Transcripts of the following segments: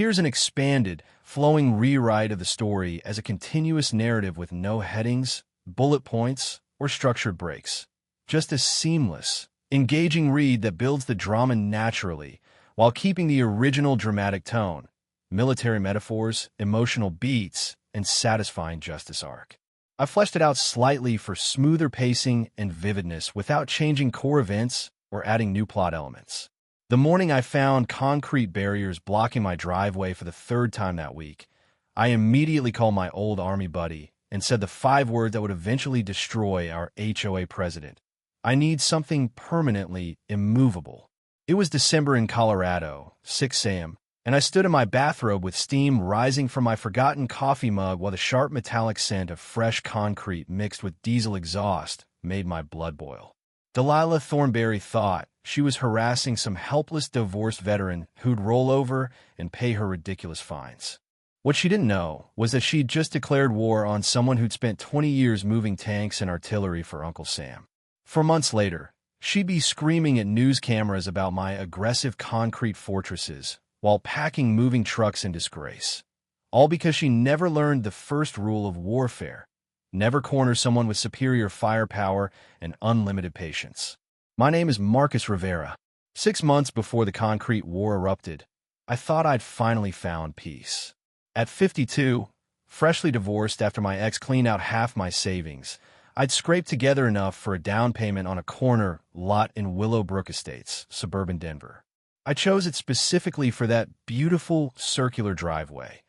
Here's an expanded, flowing rewrite of the story as a continuous narrative with no headings, bullet points, or structured breaks. Just a seamless, engaging read that builds the drama naturally while keeping the original dramatic tone, military metaphors, emotional beats, and satisfying justice arc. I fleshed it out slightly for smoother pacing and vividness without changing core events or adding new plot elements. The morning I found concrete barriers blocking my driveway for the third time that week, I immediately called my old Army buddy and said the 5 words that would eventually destroy our HOA president. I need something permanently immovable. It was December in Colorado, 6 a.m., and I stood in my bathrobe with steam rising from my forgotten coffee mug while the sharp metallic scent of fresh concrete mixed with diesel exhaust made my blood boil. Delilah Thornberry thought she was harassing some helpless divorced veteran who'd roll over and pay her ridiculous fines. What she didn't know was that she'd just declared war on someone who'd spent 20 years moving tanks and artillery for Uncle Sam. 4 months later, she'd be screaming at news cameras about my aggressive concrete fortresses while packing moving trucks in disgrace. All because she never learned the first rule of warfare: never corner someone with superior firepower and unlimited patience. My name is Marcus Rivera. 6 months before the concrete war erupted, I thought I'd finally found peace. At 52, freshly divorced after my ex cleaned out half my savings, I'd scraped together enough for a down payment on a corner lot in Willowbrook Estates, suburban Denver. I chose it specifically for that beautiful circular driveway.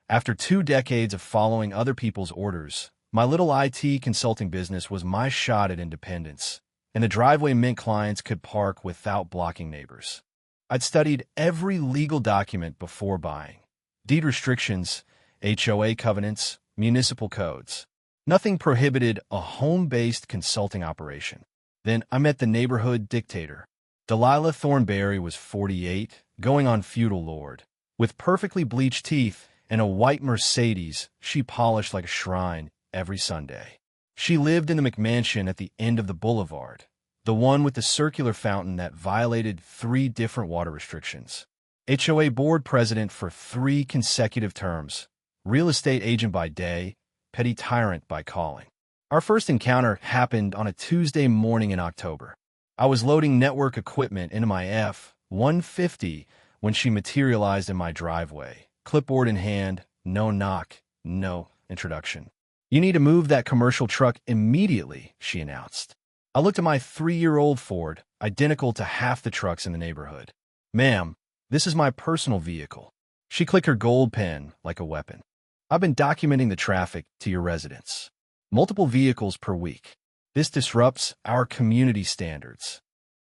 After 2 decades of following other people's orders, my little IT consulting business was my shot at independence, and the driveway meant clients could park without blocking neighbors. I'd studied every legal document before buying: deed restrictions, HOA covenants, municipal codes. Nothing prohibited a home-based consulting operation. Then I met the neighborhood dictator. Delilah Thornberry was 48, going on feudal lord. With perfectly bleached teeth and a white Mercedes she polished like a shrine every Sunday. She lived in the McMansion at the end of the boulevard, the one with the circular fountain that violated 3 different water restrictions. HOA board president for 3 consecutive terms, real estate agent by day, petty tyrant by calling. Our first encounter happened on a Tuesday morning in October. I was loading network equipment into my F-150 when she materialized in my driveway, clipboard in hand, no knock, no introduction. "You need to move that commercial truck immediately," she announced. I looked at my 3-year-old Ford, identical to half the trucks in the neighborhood. "Ma'am, this is my personal vehicle." She clicked her gold pen like a weapon. "I've been documenting the traffic to your residence. Multiple vehicles per week. This disrupts our community standards."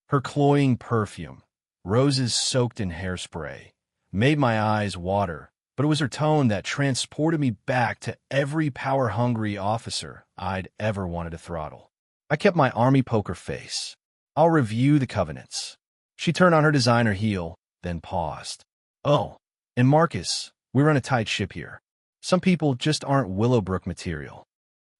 Her cloying perfume, roses soaked in hairspray, made my eyes water, but it was her tone that transported me back to every power-hungry officer I'd ever wanted to throttle. I kept my Army poker face. "I'll review the covenants." She turned on her designer heel, then paused. "Oh, and Marcus, we run a tight ship here. Some people just aren't Willowbrook material."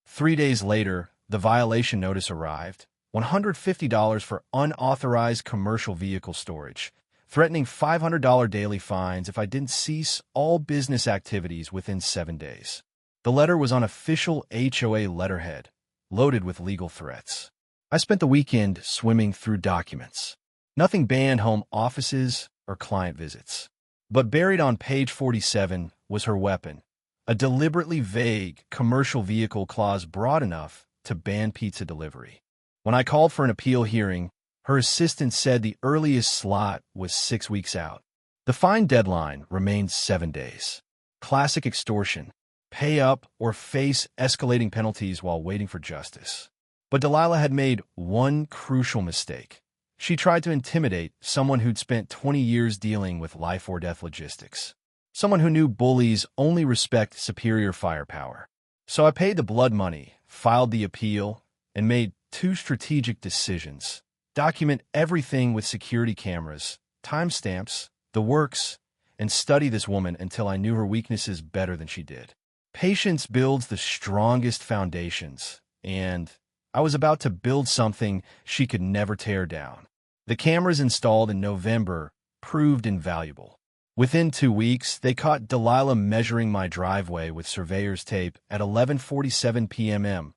3 days later, the violation notice arrived: $150 for unauthorized commercial vehicle storage, threatening $500 daily fines if I didn't cease all business activities within 7 days. The letter was on official HOA letterhead, loaded with legal threats. I spent the weekend swimming through documents. Nothing banned home offices or client visits. But buried on page 47 was her weapon: a deliberately vague commercial vehicle clause broad enough to ban pizza delivery. When I called for an appeal hearing, her assistant said the earliest slot was 6 weeks out. The fine deadline remained 7 days. Classic extortion: pay up or face escalating penalties while waiting for justice. But Delilah had made one crucial mistake. She tried to intimidate someone who'd spent 20 years dealing with life-or-death logistics. Someone who knew bullies only respect superior firepower. So I paid the blood money, filed the appeal, and made 2 strategic decisions: document everything with security cameras, timestamps, the works, and study this woman until I knew her weaknesses better than she did. Patience builds the strongest foundations, and I was about to build something she could never tear down. The cameras installed in November proved invaluable. Within 2 weeks, they caught Delilah measuring my driveway with surveyor's tape at 11:47 p.m.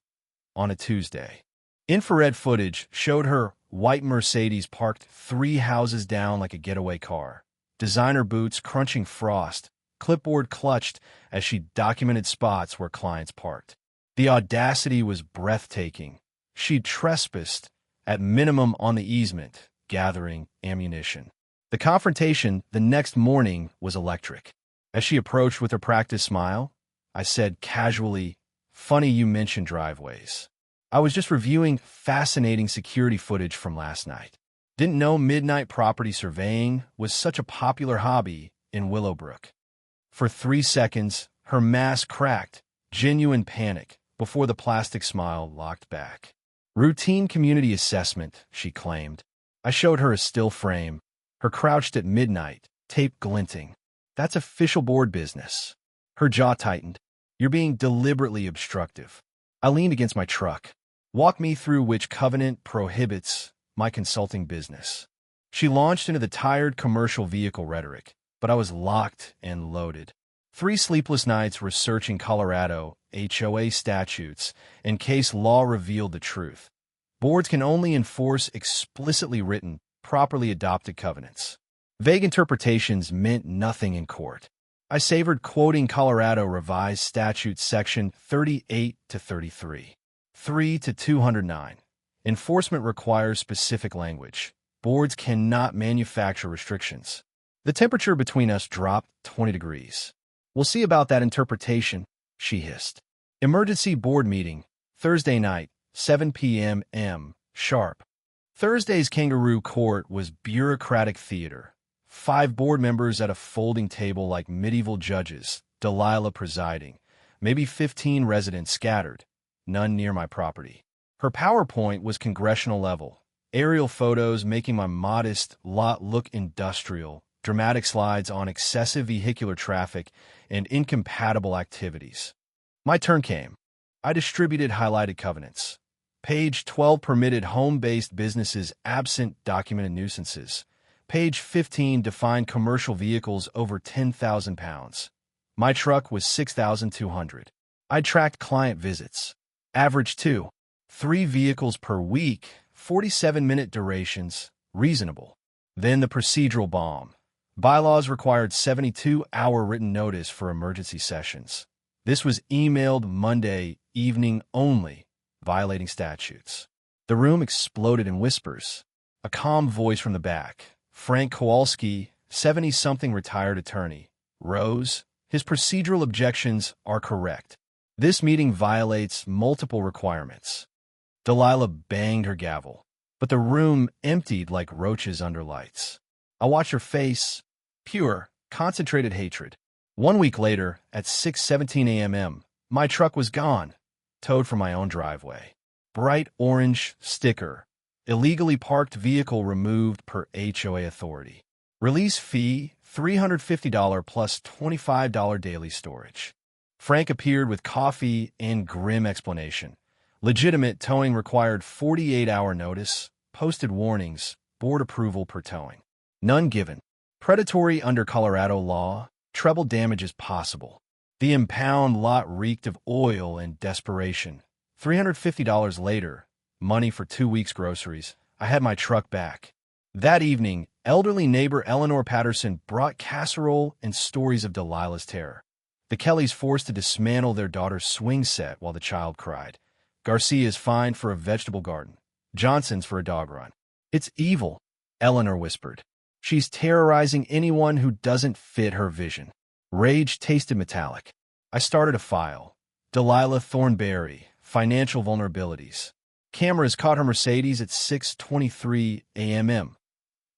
on a Tuesday. Infrared footage showed her white Mercedes parked 3 houses down like a getaway car, designer boots crunching frost, clipboard clutched as she documented spots where clients parked. The audacity was breathtaking. She'd trespassed, at minimum on the easement, gathering ammunition. The confrontation the next morning was electric. As she approached with her practiced smile, I said casually, "Funny you mentioned driveways. I was just reviewing fascinating security footage from last night. Didn't know midnight property surveying was such a popular hobby in Willowbrook." For 3 seconds, her mask cracked, genuine panic, before the plastic smile locked back. "Routine community assessment," she claimed. I showed her a still frame, her crouched at midnight, tape glinting. "That's official board business." Her jaw tightened. "You're being deliberately obstructive." I leaned against my truck. "Walk me through which covenant prohibits my consulting business." She launched into the tired commercial vehicle rhetoric, but I was locked and loaded. 3 sleepless nights researching Colorado HOA statutes in case law revealed the truth. Boards can only enforce explicitly written, properly adopted covenants. Vague interpretations meant nothing in court. I savored quoting Colorado Revised Statute Section 38 to 33. 3 to 209. Enforcement requires specific language. Boards cannot manufacture restrictions. The temperature between us dropped 20 degrees. "We'll see about that interpretation," she hissed. Emergency board meeting, Thursday night, 7 p.m. sharp. Thursday's kangaroo court was bureaucratic theater. 5 board members at a folding table like medieval judges, Delilah presiding, maybe 15 residents scattered, none near my property. Her PowerPoint was congressional level, aerial photos making my modest lot look industrial, dramatic slides on excessive vehicular traffic and incompatible activities. My turn came. I distributed highlighted covenants. Page 12 permitted home-based businesses absent documented nuisances. Page 15 defined commercial vehicles over 10,000 pounds. My truck was 6,200. I tracked client visits. Average 2-3 vehicles per week, 47-minute durations, reasonable. Then the procedural bomb. Bylaws required 72-hour written notice for emergency sessions. This was emailed Monday evening only, violating statutes. The room exploded in whispers. A calm voice from the back, Frank Kowalski, 70-something retired attorney, rose. "His procedural objections are correct. This meeting violates multiple requirements." Delilah banged her gavel, but the room emptied like roaches under lights. I watched her face, pure, concentrated hatred. 1 week later, at 6:17 a.m., my truck was gone, towed from my own driveway. Bright orange sticker. Illegally parked vehicle removed per HOA authority. Release fee, $350 plus $25 daily storage. Frank appeared with coffee and grim explanation. Legitimate towing required 48-hour notice, posted warnings, board approval per towing. None given. Predatory under Colorado law, treble damages possible. The impound lot reeked of oil and desperation. $350 later, money for 2 weeks' groceries, I had my truck back. That evening, elderly neighbor Eleanor Patterson brought casserole and stories of Delilah's terror. The Kellys forced to dismantle their daughter's swing set while the child cried. Garcia's fined for a vegetable garden. Johnson's for a dog run. "It's evil," Eleanor whispered. "She's terrorizing anyone who doesn't fit her vision." Rage tasted metallic. I started a file. Delilah Thornberry, financial vulnerabilities. Cameras caught her Mercedes at 6:23 a.m.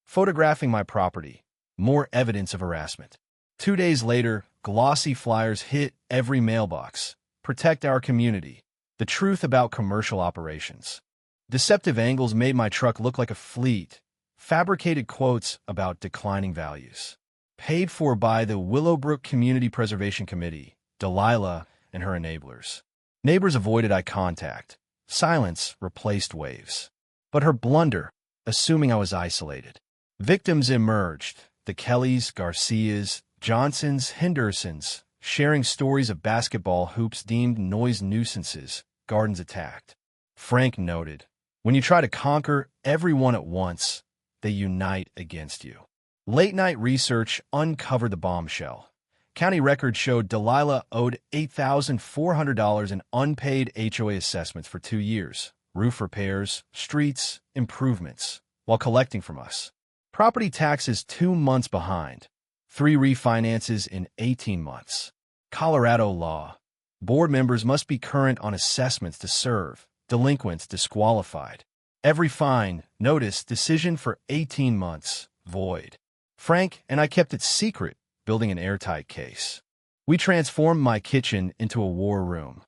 Photographing my property. More evidence of harassment. 2 days later, glossy flyers hit every mailbox. Protect our community. The truth about commercial operations. Deceptive angles made my truck look like a fleet. Fabricated quotes about declining values. Paid for by the Willowbrook Community Preservation Committee, Delilah and her enablers. Neighbors avoided eye contact. Silence replaced waves. But her blunder, assuming I was isolated. Victims emerged. The Kellys, Garcias, Johnsons, Hendersons, sharing stories of basketball hoops deemed noise nuisances, gardens attacked. Frank noted, when you try to conquer everyone at once, they unite against you. Late-night research uncovered the bombshell. County records showed Delilah owed $8,400 in unpaid HOA assessments for 2 years, roof repairs, streets, improvements, while collecting from us. Property taxes 2 months behind. 3 refinances in 18 months. Colorado law. Board members must be current on assessments to serve. Delinquents disqualified. Every fine, notice, decision for 18 months, void. Frank and I kept it secret, building an airtight case. We transformed my kitchen into a war room.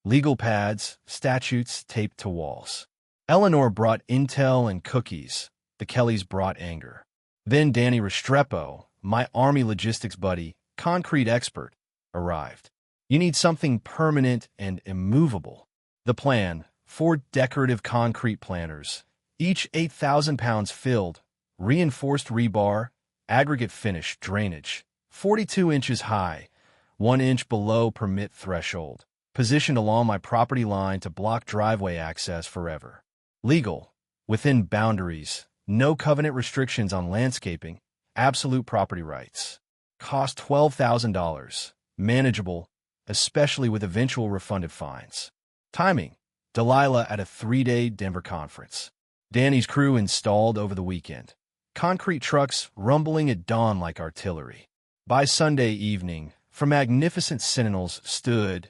Legal pads, statutes taped to walls. Eleanor brought intel and cookies. The Kellys brought anger. Then Danny Restrepo, my Army logistics buddy, concrete expert, arrived. You need something permanent and immovable. The plan, 4 decorative concrete planters, each 8,000 pounds filled, reinforced rebar, aggregate finish, drainage, 42 inches high, 1 inch below permit threshold, positioned along my property line to block driveway access forever. Legal, within boundaries, no covenant restrictions on landscaping, absolute property rights. Cost $12,000, manageable, especially with eventual refunded fines. Timing, Delilah at a 3-day Denver conference. Danny's crew installed over the weekend. Concrete trucks rumbling at dawn like artillery. By Sunday evening, for magnificent sentinels stood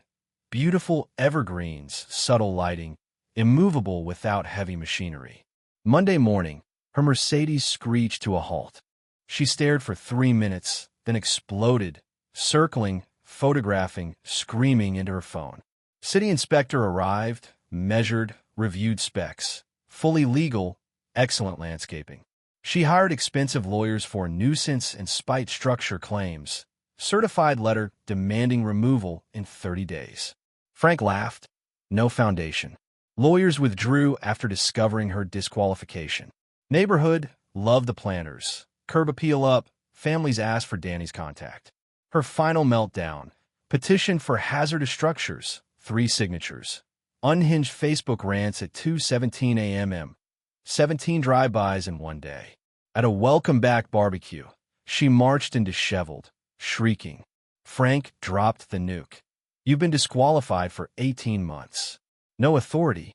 beautiful evergreens, subtle lighting, immovable without heavy machinery. Monday morning, her Mercedes screeched to a halt. She stared for 3 minutes, then exploded, circling, photographing, screaming into her phone. City inspector arrived, measured, reviewed specs. Fully legal, excellent landscaping. She hired expensive lawyers for nuisance and spite structure claims. Certified letter demanding removal in 30 days. Frank laughed. No foundation. Lawyers withdrew after discovering her disqualification. Neighborhood loved the planters. Curb appeal up. Families asked for Danny's contact. Her final meltdown. Petition for hazardous structures. 3 signatures. Unhinged Facebook rants at 2:17 a.m. 17 drive-bys in 1 day. At a welcome-back barbecue, she marched in disheveled, shrieking. Frank dropped the nuke. You've been disqualified for 18 months. No authority.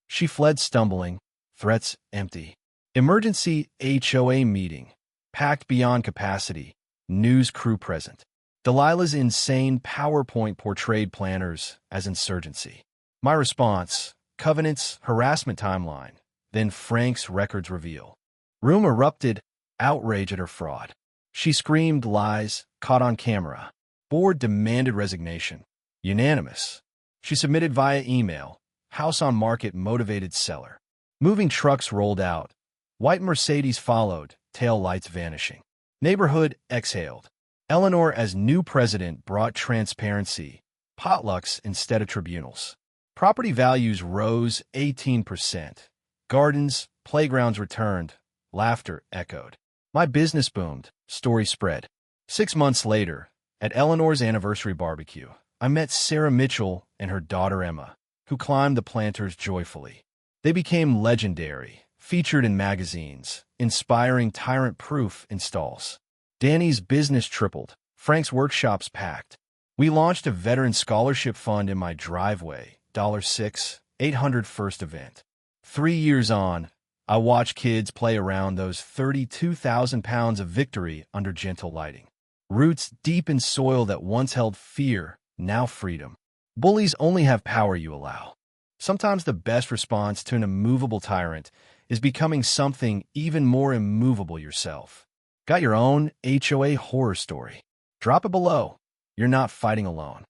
She fled stumbling, threats empty. Emergency HOA meeting. Packed beyond capacity. News crew present. Delilah's insane PowerPoint portrayed planners as insurgency. My response, covenants, harassment timeline. Then Frank's records reveal. Room erupted, outrage at her fraud. She screamed lies, caught on camera. Board demanded resignation. Unanimous. She submitted via email. House on market motivated seller. Moving trucks rolled out. White Mercedes followed, tail lights vanishing. Neighborhood exhaled. Eleanor as new president brought transparency. Potlucks instead of tribunals. Property values rose 18%. Gardens, playgrounds returned. Laughter echoed. My business boomed. Story spread. 6 months later, at Eleanor's anniversary barbecue, I met Sarah Mitchell and her daughter Emma, who climbed the planters joyfully. They became legendary, featured in magazines, inspiring tyrant-proof installs. Danny's business tripled. Frank's workshops packed. We launched a veteran scholarship fund in my driveway, $6, 800 first event. 3 years on, I watch kids play around those 32,000 pounds of victory under gentle lighting. Roots deep in soil that once held fear, now freedom. Bullies only have power you allow. Sometimes the best response to an immovable tyrant is becoming something even more immovable yourself. Got your own HOA horror story? Drop it below. You're not fighting alone.